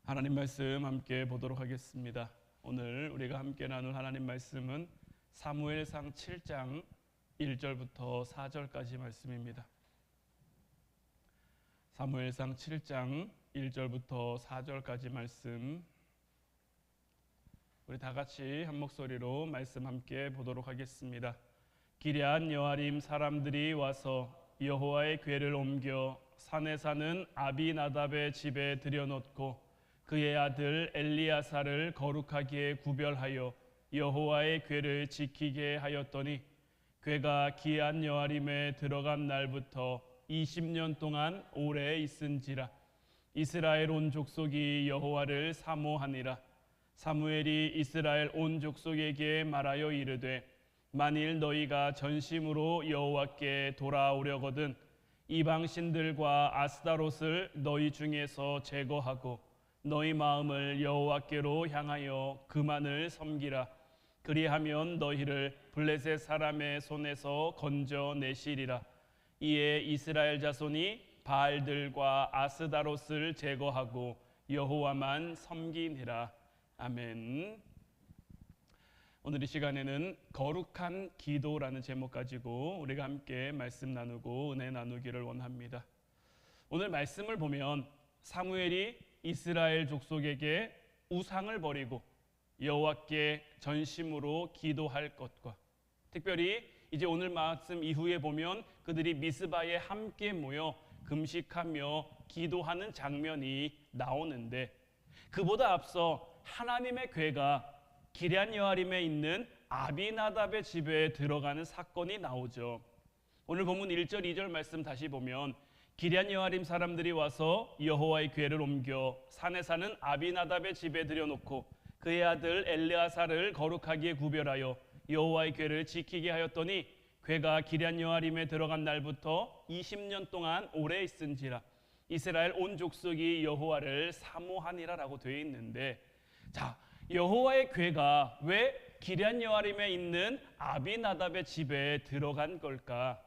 하나님 말씀 함께 보도록 하겠습니다. 오늘 우리가 함께 나눌 하나님 말씀은 사무엘상 7장 1절부터 4절까지 말씀입니다. 사무엘상 7장 1절부터 4절까지 말씀, 우리 다 같이 한 목소리로 말씀 함께 보도록 하겠습니다. 기럇 여아림 사람들이 와서 여호와의 궤를 옮겨 산에 사는 아비나답의 집에 들여놓고 그의 아들 엘리야사를 거룩하게 구별하여 여호와의 궤를 지키게 하였더니 궤가 기럇 여아림에 들어간 날부터 20년 동안 오래 있은지라. 이스라엘 온 족속이 여호와를 사모하니라. 사무엘이 이스라엘 온 족속에게 말하여 이르되 만일 너희가 전심으로 여호와께 돌아오려거든 이방 신들과 아스타롯을 너희 중에서 제거하고 너희 마음을 여호와께로 향하여 그만을 섬기라. 그리하면 너희를 블레셋 사람의 손에서 건져내시리라. 이에 이스라엘 자손이 바알들과 아스다롯을 제거하고 여호와만 섬기니라. 아멘. 오늘 이 시간에는 거룩한 기도라는 제목 가지고 우리가 함께 말씀 나누고 은혜 나누기를 원합니다. 오늘 말씀을 보면 사무엘이 이스라엘 족속에게 우상을 버리고 여호와께 전심으로 기도할 것과, 특별히 이제 오늘 말씀 이후에 보면 그들이 미스바에 함께 모여 금식하며 기도하는 장면이 나오는데, 그보다 앞서 하나님의 궤가 기럇 여아림에 있는 아비나답의 집에 들어가는 사건이 나오죠. 오늘 본문 1절 2절 말씀 다시 보면 기럇 여아림 사람들이 와서 여호와의 궤를 옮겨 산에 사는 아비나답의 집에 들여놓고 그의 아들 엘리야사를 거룩하게 구별하여 여호와의 궤를 지키게 하였더니 궤가 기럇 여아림에 들어간 날부터 20년 동안 오래 있은지라. 이스라엘 온 족속이 여호와를 사모하니라라고 되어 있는데, 자, 여호와의 궤가 왜 기럇 여아림에 있는 아비나답의 집에 들어간 걸까?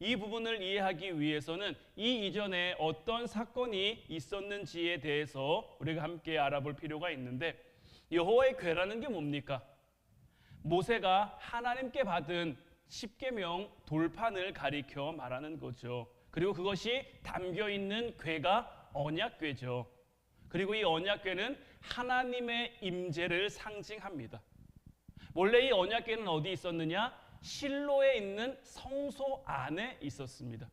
이 부분을 이해하기 위해서는 이 이전에 어떤 사건이 있었는지에 대해서 우리가 함께 알아볼 필요가 있는데, 여호와의 궤라는 게 뭡니까? 모세가 하나님께 받은 십계명 돌판을 가리켜 말하는 거죠. 그리고 그것이 담겨 있는 궤가 언약궤죠. 그리고 이 언약궤는 하나님의 임재를 상징합니다. 원래 이 언약궤는 어디 있었느냐? 실로에 있는 성소 안에 있었습니다.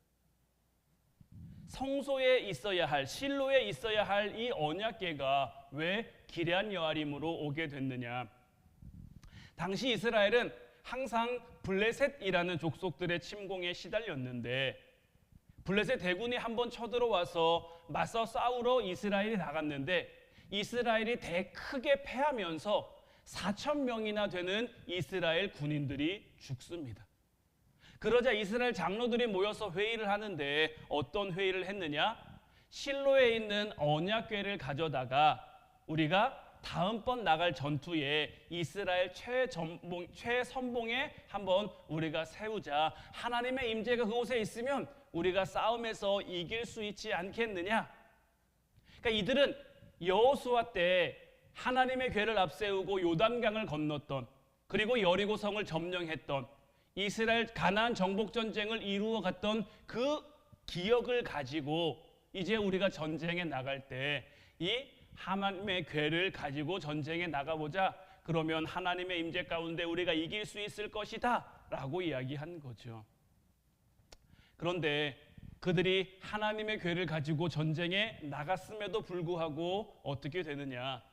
성소에 있어야 할, 실로에 있어야 할 이 언약궤가 왜 기럇 여아림으로 오게 됐느냐? 당시 이스라엘은 항상 블레셋이라는 족속들의 침공에 시달렸는데, 블레셋 대군이 한번 쳐들어와서 맞서 싸우러 이스라엘이 나갔는데 이스라엘이 크게 패하면서 4,000명이나 되는 이스라엘 군인들이 죽습니다. 그러자 이스라엘 장로들이 모여서 회의를 하는데 어떤 회의를 했느냐? 실로에 있는 언약궤를 가져다가 우리가 다음번 나갈 전투에 이스라엘 최선봉에 한번 우리가 세우자. 하나님의 임재가 그곳에 있으면 우리가 싸움에서 이길 수 있지 않겠느냐? 그러니까 이들은 여호수아 때 하나님의 궤를 앞세우고 요단강을 건넜던, 그리고 여리고성을 점령했던, 이스라엘 가나안 정복 전쟁을 이루어 갔던 그 기억을 가지고 이제 우리가 전쟁에 나갈 때 이 하나님의 궤를 가지고 전쟁에 나가보자. 그러면 하나님의 임재 가운데 우리가 이길 수 있을 것이다 라고 이야기한 거죠. 그런데 그들이 하나님의 궤를 가지고 전쟁에 나갔음에도 불구하고 어떻게 되느냐?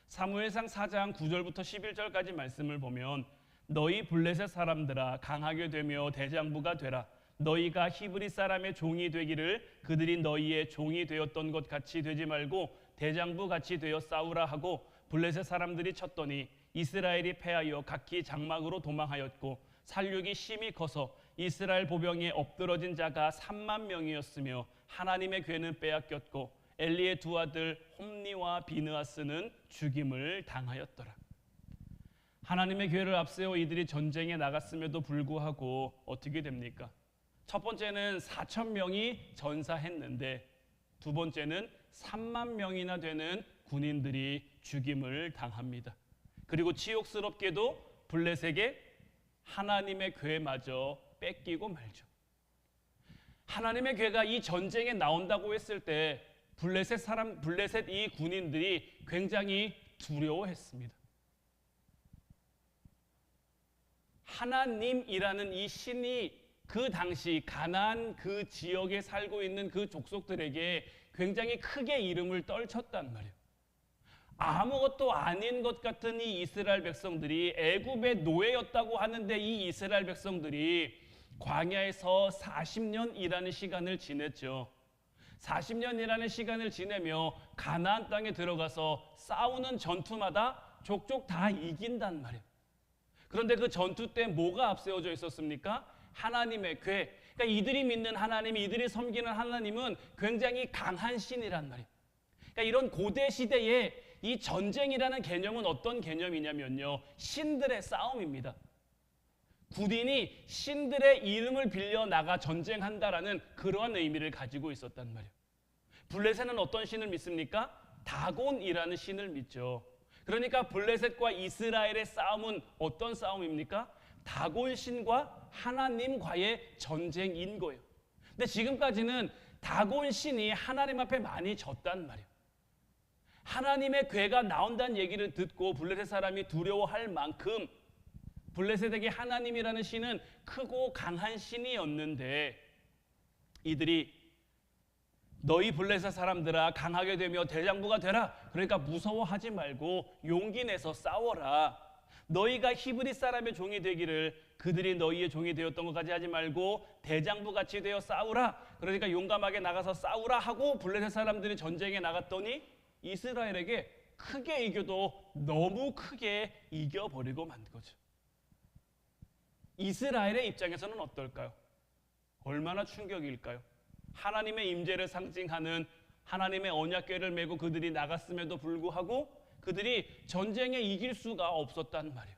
사무엘상 4장 9절부터 11절까지 말씀을 보면 너희 블레셋 사람들아 강하게 되며 대장부가 되라. 너희가 히브리 사람의 종이 되기를 그들이 너희의 종이 되었던 것 같이 되지 말고 대장부 같이 되어 싸우라 하고 블레셋 사람들이 쳤더니 이스라엘이 패하여 각기 장막으로 도망하였고 살육이 심히 커서 이스라엘 보병에 엎드러진 자가 3만 명이었으며 하나님의 궤는 빼앗겼고 엘리의 두 아들 홈니와 비느하스는 죽임을 당하였더라. 하나님의 궤를 앞세워 이들이 전쟁에 나갔음에도 불구하고 어떻게 됩니까? 첫 번째는 4,000명이 전사했는데 두 번째는 3만 명이나 되는 군인들이 죽임을 당합니다. 그리고 치욕스럽게도 블레셋에게 하나님의 궤마저 뺏기고 말죠. 하나님의 궤가 이 전쟁에 나온다고 했을 때 블레셋 이 군인들이 굉장히 두려워했습니다. 하나님이라는 이 신이 그 당시 가나안 그 지역에 살고 있는 그 족속들에게 굉장히 크게 이름을 떨쳤단 말이에요. 아무것도 아닌 것 같은 이 이스라엘 백성들이 애굽의 노예였다고 하는데 이 이스라엘 백성들이 광야에서 40년이라는 시간을 지냈죠. 40년이라는 시간을 지내며 가나안 땅에 들어가서 싸우는 전투마다 족족 다 이긴단 말이에요. 그런데 그 전투 때 뭐가 앞세워져 있었습니까? 하나님의 궤. 그러니까 이들이 믿는 하나님, 이들이 섬기는 하나님은 굉장히 강한 신이란 말이에요. 그러니까 이런 고대 시대에 이 전쟁이라는 개념은 어떤 개념이냐면요, 신들의 싸움입니다. 군인이 신들의 이름을 빌려 나가 전쟁한다라는 그러한 의미를 가지고 있었단 말이에요. 블레셋은 어떤 신을 믿습니까? 다곤이라는 신을 믿죠. 그러니까 블레셋과 이스라엘의 싸움은 어떤 싸움입니까? 다곤 신과 하나님과의 전쟁인 거예요. 근데 지금까지는 다곤 신이 하나님 앞에 많이 졌단 말이에요. 하나님의 궤가 나온다는 얘기를 듣고 블레셋 사람이 두려워할 만큼 블레셋에게 하나님이라는 신은 크고 강한 신이었는데, 이들이 너희 블레셋 사람들아 강하게 되며 대장부가 되라. 그러니까 무서워하지 말고 용기 내서 싸워라. 너희가 히브리 사람의 종이 되기를 그들이 너희의 종이 되었던 것까지 하지 말고 대장부 같이 되어 싸우라. 그러니까 용감하게 나가서 싸우라 하고 블레셋 사람들이 전쟁에 나갔더니 이스라엘에게 크게 이겨도 너무 크게 이겨버리고 만 거죠. 이스라엘의 입장에서는 어떨까요? 얼마나 충격일까요? 하나님의 임재를 상징하는 하나님의 언약궤를 메고 그들이 나갔음에도 불구하고 그들이 전쟁에 이길 수가 없었단 말이에요.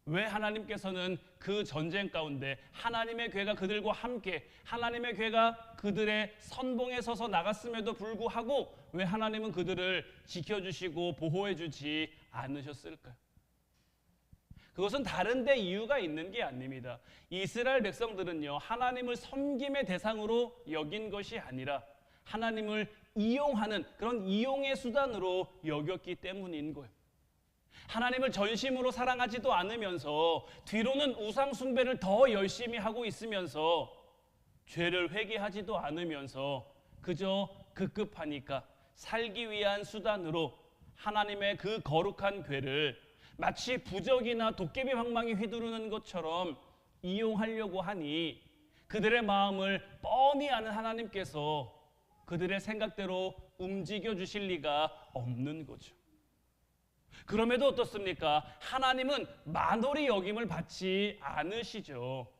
왜 하나님께서는 그 전쟁 가운데 하나님의 궤가 그들과 함께, 하나님의 궤가 그들의 선봉에 서서 나갔음에도 불구하고 왜 하나님은 그들을 지켜주시고 보호해주지 않으셨을까요? 그것은 다른 데 이유가 있는 게 아닙니다. 이스라엘 백성들은요, 하나님을 섬김의 대상으로 여긴 것이 아니라 하나님을 이용하는 그런 이용의 수단으로 여겼기 때문인 거예요. 하나님을 전심으로 사랑하지도 않으면서 뒤로는 우상 숭배를 더 열심히 하고 있으면서 죄를 회개하지도 않으면서 그저 급급하니까 살기 위한 수단으로 하나님의 그 거룩한 궤를 마치 부적이나 도깨비 방망이 휘두르는 것처럼 이용하려고 하니 그들의 마음을 뻔히 아는 하나님께서 그들의 생각대로 움직여 주실 리가 없는 거죠. 그럼에도 어떻습니까? 하나님은 만홀히 여김을 받지 않으시죠.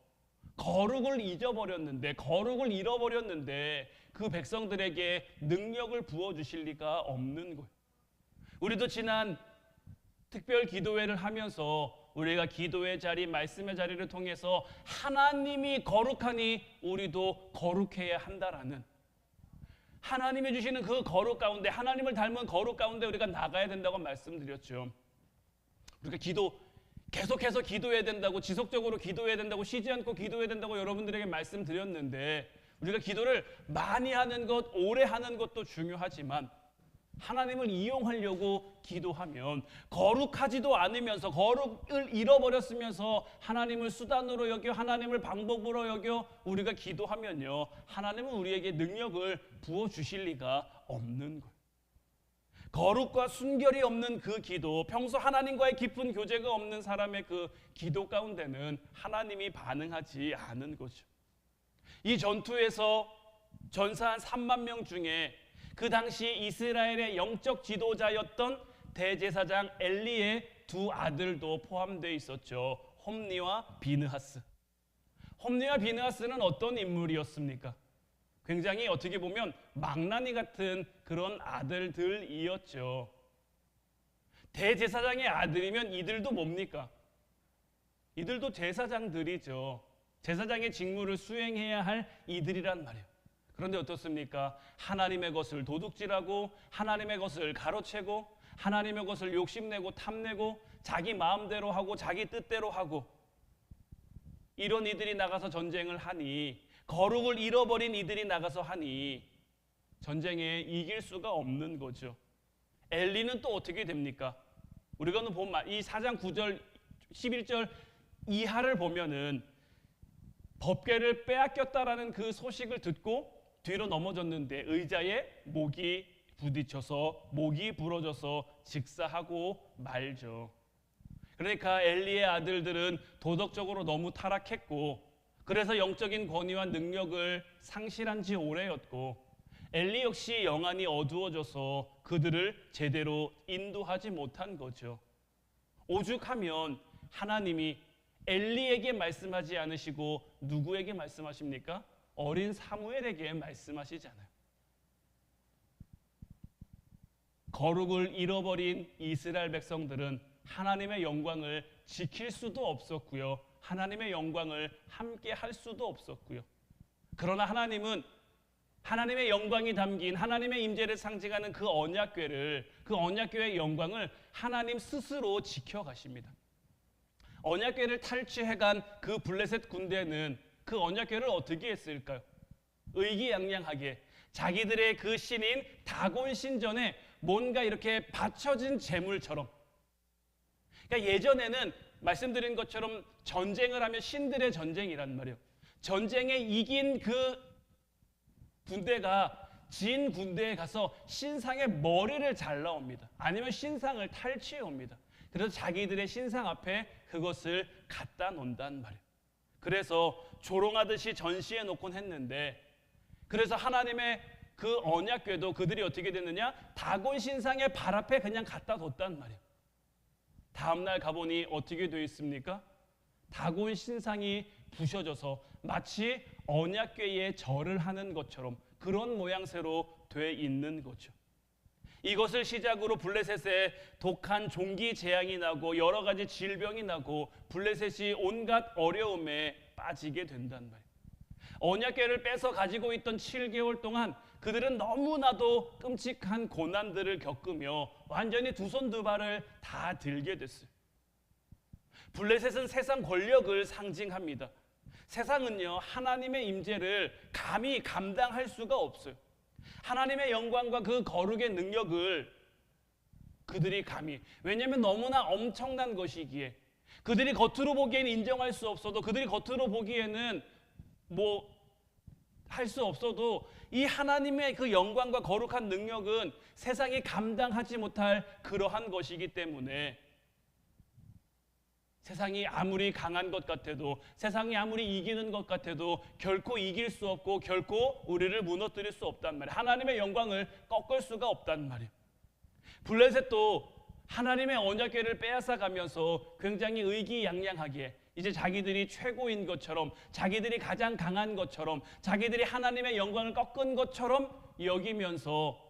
거룩을 잊어버렸는데, 거룩을 잃어버렸는데 그 백성들에게 능력을 부어주실 리가 없는 거예요. 우리도 지난 특별 기도회를 하면서 우리가 기도의 자리, 말씀의 자리를 통해서 하나님이 거룩하니 우리도 거룩해야 한다라는, 하나님이 주시는 그 거룩 가운데, 하나님을 닮은 거룩 가운데 우리가 나가야 된다고 말씀드렸죠. 우리가 계속해서 기도해야 된다고, 지속적으로 기도해야 된다고, 쉬지 않고 기도해야 된다고 여러분들에게 말씀드렸는데, 우리가 기도를 많이 하는 것, 오래 하는 것도 중요하지만 하나님을 이용하려고 기도하면 거룩하지도 않으면서, 거룩을 잃어버렸으면서 하나님을 수단으로 여겨, 하나님을 방법으로 여겨 우리가 기도하면요, 하나님은 우리에게 능력을 부어주실 리가 없는 거예요. 거룩과 순결이 없는 그 기도, 평소 하나님과의 깊은 교제가 없는 사람의 그 기도 가운데는 하나님이 반응하지 않은 거죠. 이 전투에서 전사한 3만 명 중에 그 당시 이스라엘의 영적 지도자였던 대제사장 엘리의 두 아들도 포함되어 있었죠. 홈니와 비느하스. 홈니와 비느하스는 어떤 인물이었습니까? 굉장히 어떻게 보면 망나니 같은 그런 아들들이었죠. 대제사장의 아들이면 이들도 뭡니까? 이들도 제사장들이죠. 제사장의 직무를 수행해야 할 이들이란 말이에요. 그런데 어떻습니까? 하나님의 것을 도둑질하고 하나님의 것을 가로채고 하나님의 것을 욕심내고 탐내고 자기 마음대로 하고 자기 뜻대로 하고 이런 이들이 나가서 전쟁을 하니, 거룩을 잃어버린 이들이 나가서 하니 전쟁에 이길 수가 없는 거죠. 엘리는 또 어떻게 됩니까? 우리가 보면 이 4장 9절 11절 이하를 보면은 법궤를 빼앗겼다라는 그 소식을 듣고 뒤로 넘어졌는데 의자에 목이 부딪혀서 목이 부러져서 직사하고 말죠. 그러니까 엘리의 아들들은 도덕적으로 너무 타락했고 그래서 영적인 권위와 능력을 상실한 지 오래였고 엘리 역시 영안이 어두워져서 그들을 제대로 인도하지 못한 거죠. 오죽하면 하나님이 엘리에게 말씀하지 않으시고 누구에게 말씀하십니까? 어린 사무엘에게 말씀하시잖아요. 거룩을 잃어버린 이스라엘 백성들은 하나님의 영광을 지킬 수도 없었고요. 하나님의 영광을 함께 할 수도 없었고요. 그러나 하나님은 하나님의 영광이 담긴 하나님의 임재를 상징하는 그 언약궤를, 그 언약궤의 영광을 하나님 스스로 지켜가십니다. 언약궤를 탈취해간 그 블레셋 군대는 그 언약궤를 어떻게 했을까요? 의기양양하게 자기들의 그 신인 다곤 신전에 뭔가 이렇게 바쳐진 제물처럼, 그러니까 예전에는 말씀드린 것처럼 전쟁을 하면 신들의 전쟁이란 말이에요. 전쟁에 이긴 그 군대가 진 군대에 가서 신상의 머리를 잘라옵니다. 아니면 신상을 탈취해 옵니다. 그래서 자기들의 신상 앞에 그것을 갖다 놓는단 말이에요. 그래서 조롱하듯이 전시해 놓곤 했는데, 그래서 하나님의 그 언약궤도 그들이 어떻게 됐느냐? 다곤 신상의 발 앞에 그냥 갖다 뒀단 말이에요. 다음날 가보니 어떻게 되어 있습니까? 다곤 신상이 부셔져서 마치 언약궤에 절을 하는 것처럼 그런 모양새로 돼 있는 거죠. 이것을 시작으로 블레셋에 독한 종기 재앙이 나고 여러 가지 질병이 나고 블레셋이 온갖 어려움에 빠지게 된단 말이에요. 언약궤를 뺏어 가지고 있던 7개월 동안 그들은 너무나도 끔찍한 고난들을 겪으며 완전히 두 손 두 발을 다 들게 됐어요. 블레셋은 세상 권력을 상징합니다. 세상은요, 하나님의 임재를 감히 감당할 수가 없어요. 하나님의 영광과 그 거룩의 능력을 그들이 감히, 왜냐하면 너무나 엄청난 것이기에, 그들이 겉으로 보기에는 인정할 수 없어도, 그들이 겉으로 보기에는 할 수 없어도 이 하나님의 그 영광과 거룩한 능력은 세상이 감당하지 못할 그러한 것이기 때문에 세상이 아무리 강한 것 같아도, 세상이 아무리 이기는 것 같아도 결코 이길 수 없고 결코 우리를 무너뜨릴 수 없단 말이에요. 하나님의 영광을 꺾을 수가 없단 말이에요. 블레셋도 하나님의 언약궤를 빼앗아가면서 굉장히 의기양양하게 이제 자기들이 최고인 것처럼, 자기들이 가장 강한 것처럼, 자기들이 하나님의 영광을 꺾은 것처럼 여기면서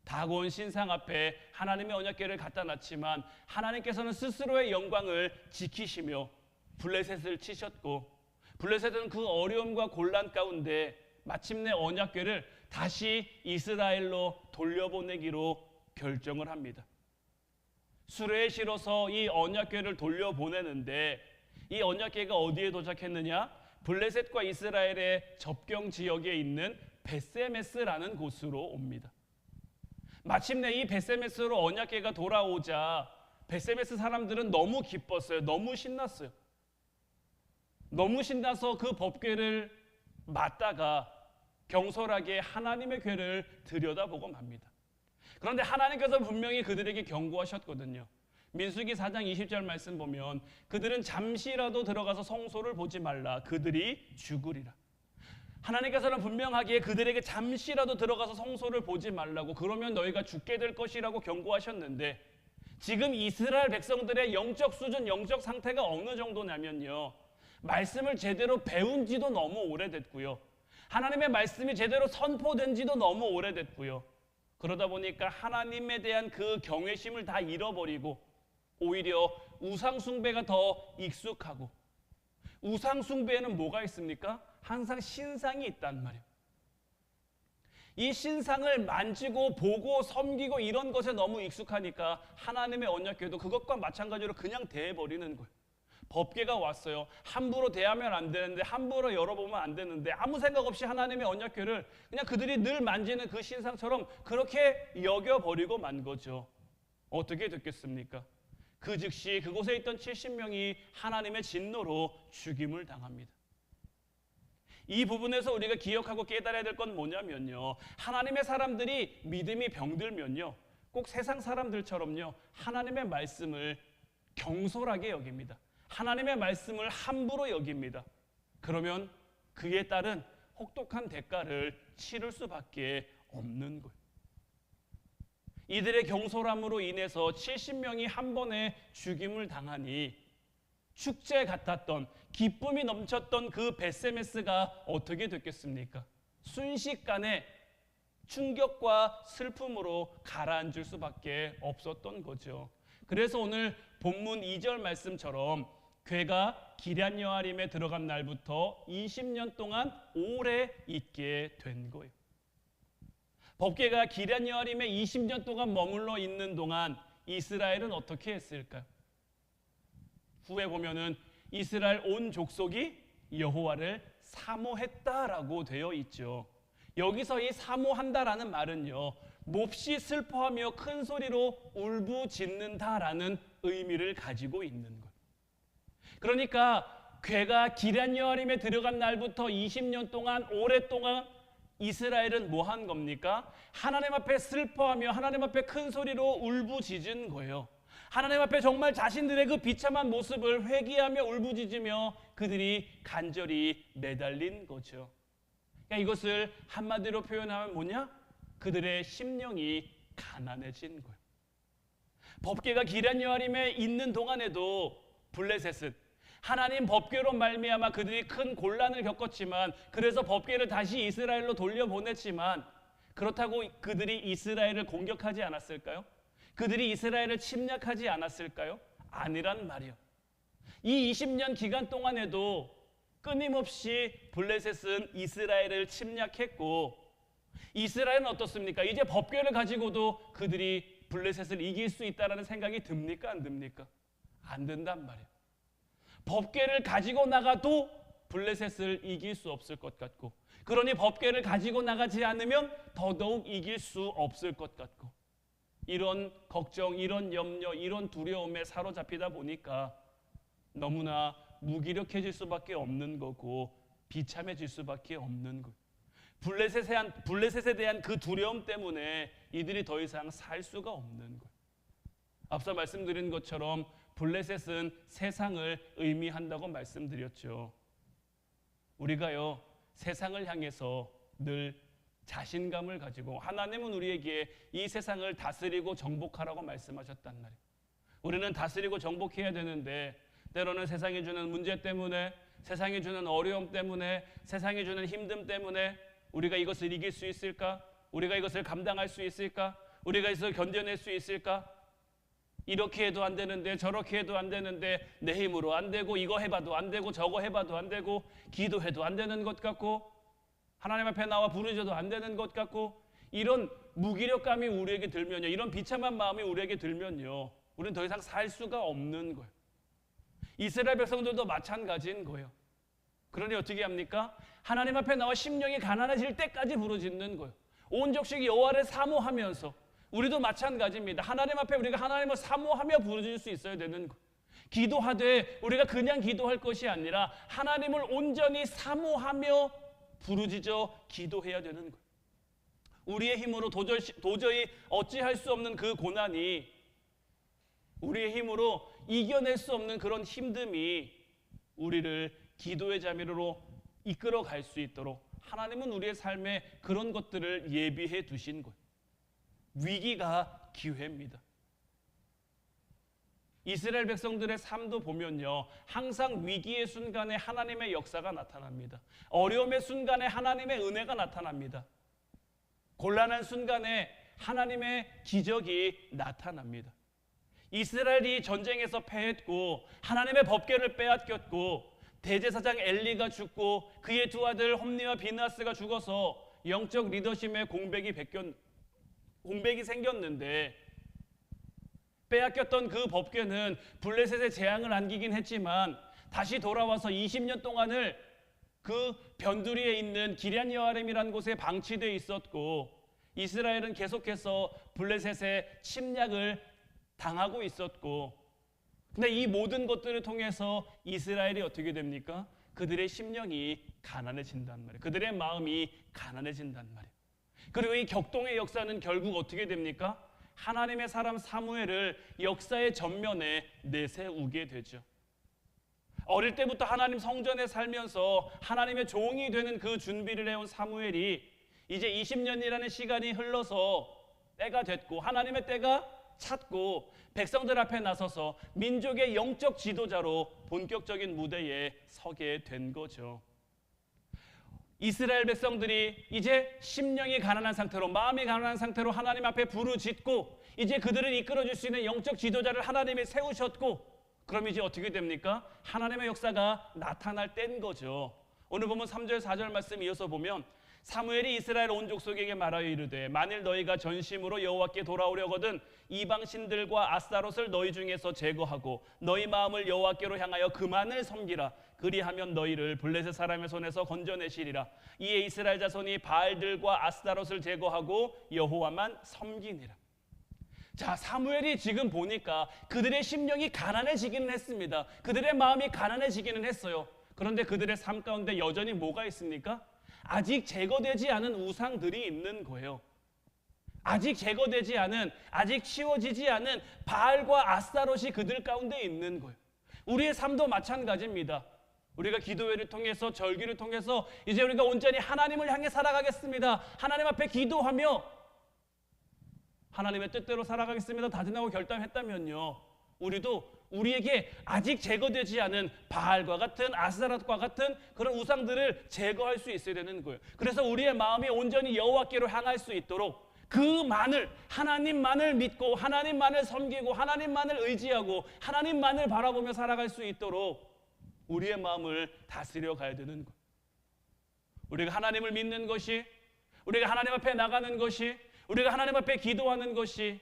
다곤 신상 앞에 하나님의 언약궤를 갖다 놨지만 하나님께서는 스스로의 영광을 지키시며 블레셋을 치셨고, 블레셋은 그 어려움과 곤란 가운데 마침내 언약궤를 다시 이스라엘로 돌려보내기로 결정을 합니다. 수레에 실어서 이 언약궤를 돌려보내는데 이 언약궤가 어디에 도착했느냐? 블레셋과 이스라엘의 접경 지역에 있는 벳세메스라는 곳으로 옵니다. 마침내 이 벳세메스로 언약궤가 돌아오자 벳세메스 사람들은 너무 기뻤어요. 너무 신났어요. 너무 신나서 그 법궤를 맞다가 경솔하게 하나님의 궤를 들여다보고 맙니다. 그런데 하나님께서 분명히 그들에게 경고하셨거든요. 민수기 4장 20절 말씀 보면 그들은 잠시라도 들어가서 성소를 보지 말라. 그들이 죽으리라. 하나님께서는 분명하게 그들에게 잠시라도 들어가서 성소를 보지 말라고, 그러면 너희가 죽게 될 것이라고 경고하셨는데, 지금 이스라엘 백성들의 영적 수준, 영적 상태가 어느 정도냐면요, 말씀을 제대로 배운 지도 너무 오래됐고요, 하나님의 말씀이 제대로 선포된 지도 너무 오래됐고요, 그러다 보니까 하나님에 대한 그 경외심을 다 잃어버리고 오히려 우상 숭배가 더 익숙하고, 우상 숭배에는 뭐가 있습니까? 항상 신상이 있단 말이에요. 이 신상을 만지고 보고 섬기고 이런 것에 너무 익숙하니까 하나님의 언약궤도 그것과 마찬가지로 그냥 대해버리는 거예요. 법궤가 왔어요. 함부로 대하면 안 되는데, 함부로 열어보면 안 되는데, 아무 생각 없이 하나님의 언약궤를 그냥 그들이 늘 만지는 그 신상처럼 그렇게 여겨버리고 만 거죠. 어떻게 됐겠습니까? 그 즉시 그곳에 있던 70명이 하나님의 진노로 죽임을 당합니다. 이 부분에서 우리가 기억하고 깨달아야 될 건 뭐냐면요, 하나님의 사람들이 믿음이 병들면요, 꼭 세상 사람들처럼요 하나님의 말씀을 경솔하게 여깁니다. 하나님의 말씀을 함부로 여깁니다. 그러면 그에 따른 혹독한 대가를 치를 수밖에 없는 거예요. 이들의 경솔함으로 인해서 70명이 한 번에 죽임을 당하니 축제 같았던, 기쁨이 넘쳤던 그 벳세메스가 어떻게 됐겠습니까? 순식간에 충격과 슬픔으로 가라앉을 수밖에 없었던 거죠. 그래서 오늘 본문 2절 말씀처럼 궤가 기럇 여아림에 들어간 날부터 20년 동안 오래 있게 된 거예요. 법궤가 기럇 여아림에 20년 동안 머물러 있는 동안 이스라엘은 어떻게 했을까요? 후에 보면은 이스라엘 온 족속이 여호와를 사모했다라고 되어 있죠. 여기서 이 사모한다라는 말은요, 몹시 슬퍼하며 큰 소리로 울부짖는다라는 의미를 가지고 있는 거예요. 그러니까 궤가 기럇 여아림에 들어간 날부터 20년 동안 오랫동안 이스라엘은 뭐 한 겁니까? 하나님 앞에 슬퍼하며 하나님 앞에 큰 소리로 울부짖은 거예요. 하나님 앞에 정말 자신들의 그 비참한 모습을 회개하며 울부짖으며 그들이 간절히 매달린 거죠. 그러니까 이것을 한마디로 표현하면 뭐냐? 그들의 심령이 가난해진 거예요. 법궤가 기럇 여아림에 있는 동안에도 블레셋은 하나님 법궤로 말미암아 그들이 큰 곤란을 겪었지만, 그래서 법궤를 다시 이스라엘로 돌려보냈지만, 그렇다고 그들이 이스라엘을 공격하지 않았을까요? 그들이 이스라엘을 침략하지 않았을까요? 아니란 말이요. 이 20년 기간 동안에도 끊임없이 블레셋은 이스라엘을 침략했고, 이스라엘은 어떻습니까? 이제 법궤를 가지고도 그들이 블레셋을 이길 수 있다는 생각이 듭니까? 안 듭니까? 안 든단 말이에요. 법궤를 가지고 나가도 블레셋을 이길 수 없을 것 같고, 그러니 법궤를 가지고 나가지 않으면 더더욱 이길 수 없을 것 같고, 이런 걱정, 이런 염려, 이런 두려움에 사로잡히다 보니까 너무나 무기력해질 수밖에 없는 거고 비참해질 수밖에 없는 거예요. 블레셋에 대한 그 두려움 때문에 이들이 더 이상 살 수가 없는 거예요. 앞서 말씀드린 것처럼 블레셋은 세상을 의미한다고 말씀드렸죠. 우리가요, 세상을 향해서 늘 자신감을 가지고, 하나님은 우리에게 이 세상을 다스리고 정복하라고 말씀하셨단 말이에요. 우리는 다스리고 정복해야 되는데, 때로는 세상이 주는 문제 때문에, 세상이 주는 어려움 때문에, 세상이 주는 힘듦 때문에 우리가 이것을 이길 수 있을까? 우리가 이것을 감당할 수 있을까? 우리가 이것을 견뎌낼 수 있을까? 이렇게 해도 안 되는데, 저렇게 해도 안 되는데, 내 힘으로 안 되고, 이거 해봐도 안 되고, 저거 해봐도 안 되고, 기도해도 안 되는 것 같고, 하나님 앞에 나와 부르셔도 안 되는 것 같고, 이런 무기력감이 우리에게 들면요, 이런 비참한 마음이 우리에게 들면요, 우리는 더 이상 살 수가 없는 거예요. 이스라엘 백성들도 마찬가지인 거예요. 그러니 어떻게 합니까? 하나님 앞에 나와 심령이 가난해질 때까지 부르짖는 거예요. 온 족속이 여호와를 사모하면서, 우리도 마찬가지입니다. 하나님 앞에 우리가 하나님을 사모하며 부르짖을 수 있어야 되는 거예요. 기도하되 우리가 그냥 기도할 것이 아니라 하나님을 온전히 사모하며 부르짖어 기도해야 되는 거예요. 우리의 힘으로 도저히 어찌할 수 없는 그 고난이, 우리의 힘으로 이겨낼 수 없는 그런 힘듦이 우리를 기도의 자미로 이끌어 갈 수 있도록 하나님은 우리의 삶에 그런 것들을 예비해 두신 거예요. 위기가 기회입니다. 이스라엘 백성들의 삶도 보면요, 항상 위기의 순간에 하나님의 역사가 나타납니다. 어려움의 순간에 하나님의 은혜가 나타납니다. 곤란한 순간에 하나님의 기적이 나타납니다. 이스라엘이 전쟁에서 패했고 하나님의 법궤를 빼앗겼고 대제사장 엘리가 죽고 그의 두 아들 홈니와 비느하스가 죽어서 영적 리더십의 공백이 생겼는데 빼앗겼던 그 법궤는 블레셋의 재앙을 안기긴 했지만 다시 돌아와서 20년 동안을 그 변두리에 있는 기럇 여아림이라는 곳에 방치되어 있었고 이스라엘은 계속해서 블레셋의 침략을 당하고 있었고 근데 이 모든 것들을 통해서 이스라엘이 어떻게 됩니까? 그들의 심령이 가난해진단 말이에요. 그들의 마음이 가난해진단 말이에요. 그리고 이 격동의 역사는 결국 어떻게 됩니까? 하나님의 사람 사무엘을 역사의 전면에 내세우게 되죠. 어릴 때부터 하나님 성전에 살면서 하나님의 종이 되는 그 준비를 해온 사무엘이 이제 20년이라는 시간이 흘러서 때가 됐고 하나님의 때가 찼고 백성들 앞에 나서서 민족의 영적 지도자로 본격적인 무대에 서게 된 거죠. 이스라엘 백성들이 이제 심령이 가난한 상태로 마음이 가난한 상태로 하나님 앞에 부르짖고 이제 그들을 이끌어줄 수 있는 영적 지도자를 하나님이 세우셨고 그럼 이제 어떻게 됩니까? 하나님의 역사가 나타날 때인 거죠. 오늘 보면 3절 4절 말씀 이어서 보면 사무엘이 이스라엘 온 족속에게 말하여 이르되 만일 너희가 전심으로 여호와께 돌아오려거든 이방 신들과 아스타롯을 너희 중에서 제거하고 너희 마음을 여호와께로 향하여 그만을 섬기라. 그리하면 너희를 블레셋 사람의 손에서 건져내시리라. 이에 이스라엘 자손이 바알들과 아스타롯을 제거하고 여호와만 섬기니라. 자, 사무엘이 지금 보니까 그들의 심령이 가난해지기는 했습니다. 그들의 마음이 가난해지기는 했어요. 그런데 그들의 삶 가운데 여전히 뭐가 있습니까? 아직 제거되지 않은 우상들이 있는 거예요. 아직 제거되지 않은, 아직 치워지지 않은 바알과 아스타롯이 그들 가운데 있는 거예요. 우리의 삶도 마찬가지입니다. 우리가 기도회를 통해서 절기를 통해서 이제 우리가 온전히 하나님을 향해 살아가겠습니다. 하나님 앞에 기도하며 하나님의 뜻대로 살아가겠습니다. 다짐하고 결단했다면요. 우리도 우리에게 아직 제거되지 않은 바알과 같은 아스타롯과 같은 그런 우상들을 제거할 수 있어야 되는 거예요. 그래서 우리의 마음이 온전히 여호와께로 향할 수 있도록 그만을 하나님만을 믿고 하나님만을 섬기고 하나님만을 의지하고 하나님만을 바라보며 살아갈 수 있도록 우리의 마음을 다스려 가야 되는 거예요. 우리가 하나님을 믿는 것이 우리가 하나님 앞에 나가는 것이 우리가 하나님 앞에 기도하는 것이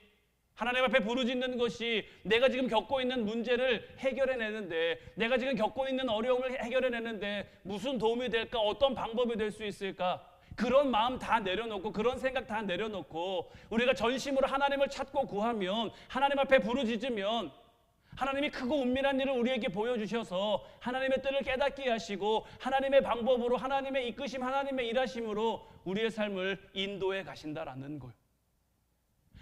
하나님 앞에 부르짖는 것이 내가 지금 겪고 있는 문제를 해결해내는데 내가 지금 겪고 있는 어려움을 해결해내는데 무슨 도움이 될까? 어떤 방법이 될 수 있을까? 그런 마음 다 내려놓고 그런 생각 다 내려놓고 우리가 전심으로 하나님을 찾고 구하면 하나님 앞에 부르짖으면 하나님이 크고 은밀한 일을 우리에게 보여주셔서 하나님의 뜻을 깨닫게 하시고 하나님의 방법으로 하나님의 이끄심 하나님의 일하심으로 우리의 삶을 인도해 가신다라는 거예요.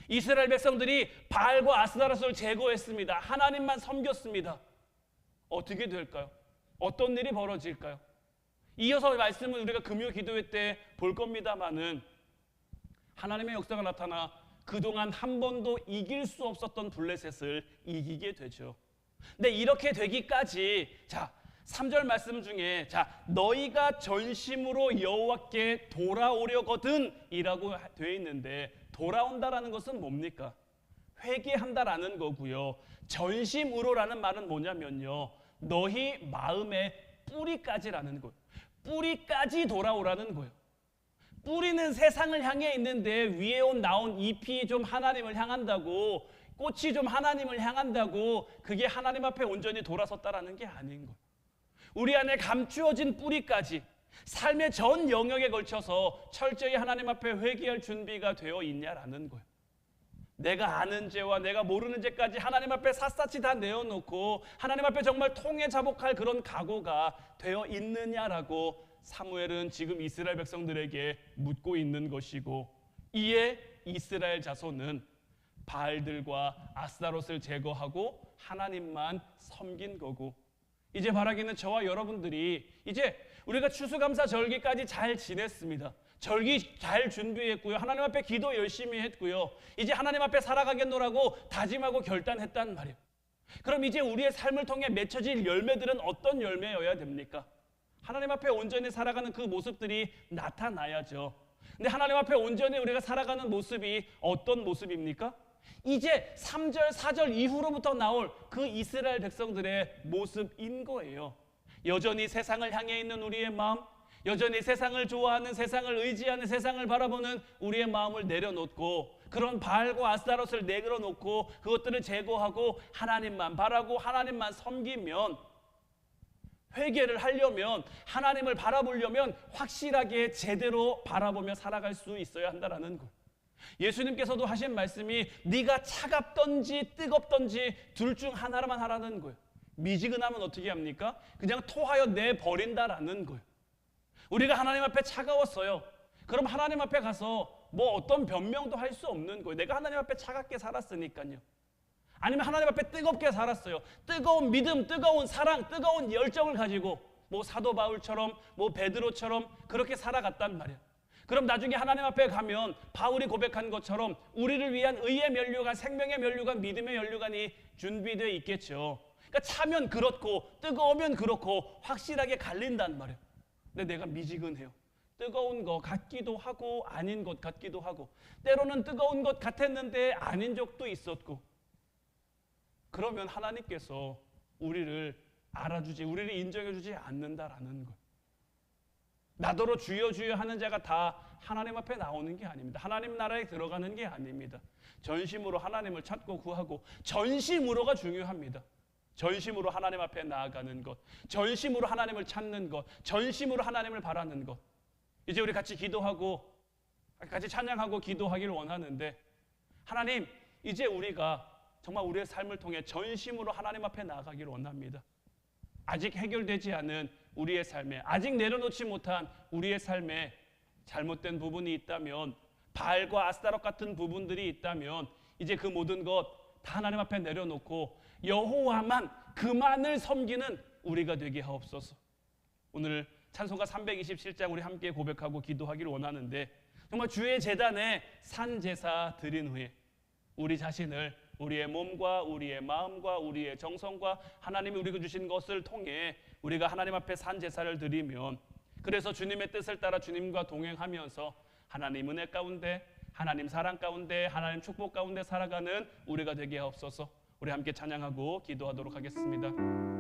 이스라엘 백성들이 바알과 아스타롯을 제거했습니다. 하나님만 섬겼습니다. 어떻게 될까요? 어떤 일이 벌어질까요? 이어서 말씀은 우리가 금요 기도회 때 볼 겁니다마는 하나님의 역사가 나타나 그동안 한 번도 이길 수 없었던 블레셋을 이기게 되죠. 근데 이렇게 되기까지 3절 말씀 중에 너희가 전심으로 여호와께 돌아오려거든 이라고 되어 있는데 돌아온다라는 것은 뭡니까? 회개한다라는 거고요. 전심으로라는 말은 뭐냐면요. 너희 마음의 뿌리까지라는 거예요. 뿌리까지 돌아오라는 거예요. 뿌리는 세상을 향해 있는데 위에 나온 잎이 좀 하나님을 향한다고 꽃이 좀 하나님을 향한다고 그게 하나님 앞에 온전히 돌아섰다라는 게 아닌 거예요. 우리 안에 감추어진 뿌리까지 삶의 전 영역에 걸쳐서 철저히 하나님 앞에 회개할 준비가 되어 있냐라는 거예요. 내가 아는 죄와 내가 모르는 죄까지 하나님 앞에 샅샅이 다 내어놓고 하나님 앞에 정말 통해 자복할 그런 각오가 되어 있느냐라고 사무엘은 지금 이스라엘 백성들에게 묻고 있는 것이고 이에 이스라엘 자손은 바알들과 아스타롯을 제거하고 하나님만 섬긴 거고 이제 바라기는 저와 여러분들이 이제 우리가 추수감사 절기까지 잘 지냈습니다. 절기 잘 준비했고요. 하나님 앞에 기도 열심히 했고요. 이제 하나님 앞에 살아가겠노라고 다짐하고 결단했단 말이에요. 그럼 이제 우리의 삶을 통해 맺혀질 열매들은 어떤 열매여야 됩니까? 하나님 앞에 온전히 살아가는 그 모습들이 나타나야죠. 근데 하나님 앞에 온전히 우리가 살아가는 모습이 어떤 모습입니까? 이제 3절, 4절 이후로부터 나올 그 이스라엘 백성들의 모습인 거예요. 여전히 세상을 향해 있는 우리의 마음, 여전히 세상을 좋아하는, 세상을 의지하는, 세상을 바라보는 우리의 마음을 내려놓고 그런 바알과 아스타롯을 내려놓고 그것들을 제거하고 하나님만 바라고 하나님만 섬기면, 회개를 하려면, 하나님을 바라보려면 확실하게 제대로 바라보며 살아갈 수 있어야 한다는 것. 예수님께서도 하신 말씀이 네가 차갑던지 뜨겁던지 둘 중 하나만 하라는 거예요. 미지근하면 어떻게 합니까? 그냥 토하여 내버린다라는 거예요. 우리가 하나님 앞에 차가웠어요. 그럼 하나님 앞에 가서 뭐 어떤 변명도 할 수 없는 거예요. 내가 하나님 앞에 차갑게 살았으니까요. 아니면 하나님 앞에 뜨겁게 살았어요. 뜨거운 믿음, 뜨거운 사랑, 뜨거운 열정을 가지고 뭐 사도 바울처럼 뭐 베드로처럼 그렇게 살아갔단 말이에요. 그럼 나중에 하나님 앞에 가면 바울이 고백한 것처럼 우리를 위한 의의 면류관, 생명의 면류관, 믿음의 면류관이 준비되어 있겠죠. 그러니까 차면 그렇고 뜨거우면 그렇고 확실하게 갈린단 말이에요. 근데 내가 미지근해요. 뜨거운 것 같기도 하고 아닌 것 같기도 하고, 때로는 뜨거운 것 같았는데 아닌 적도 있었고, 그러면 하나님께서 우리를 알아주지, 우리를 인정해주지 않는다라는 것. 나더러 주여 주여 하는 자가 다 하나님 앞에 나오는 게 아닙니다. 하나님 나라에 들어가는 게 아닙니다. 전심으로 하나님을 찾고 구하고, 전심으로가 중요합니다. 전심으로 하나님 앞에 나아가는 것, 전심으로 하나님을 찾는 것, 전심으로 하나님을 바라는 것. 이제 우리 같이 기도하고 같이 찬양하고 기도하기를 원하는데, 하나님, 이제 우리가 정말 우리의 삶을 통해 전심으로 하나님 앞에 나아가기를 원합니다. 아직 해결되지 않은 우리의 삶에, 아직 내려놓지 못한 우리의 삶에 잘못된 부분이 있다면, 바알과 아스타롯 같은 부분들이 있다면 이제 그 모든 것 다 하나님 앞에 내려놓고 여호와만, 그만을 섬기는 우리가 되게 하옵소서. 오늘 찬송가 327장 우리 함께 고백하고 기도하기를 원하는데, 정말 주의 제단에 산제사 드린 후에 우리 자신을, 우리의 몸과 우리의 마음과 우리의 정성과 하나님이 우리가 주신 것을 통해 우리가 하나님 앞에 산제사를 드리면, 그래서 주님의 뜻을 따라 주님과 동행하면서 하나님 은혜 가운데, 하나님 사랑 가운데, 하나님 축복 가운데 살아가는 우리가 되게 하옵소서. 우리 함께 찬양하고 기도하도록 하겠습니다.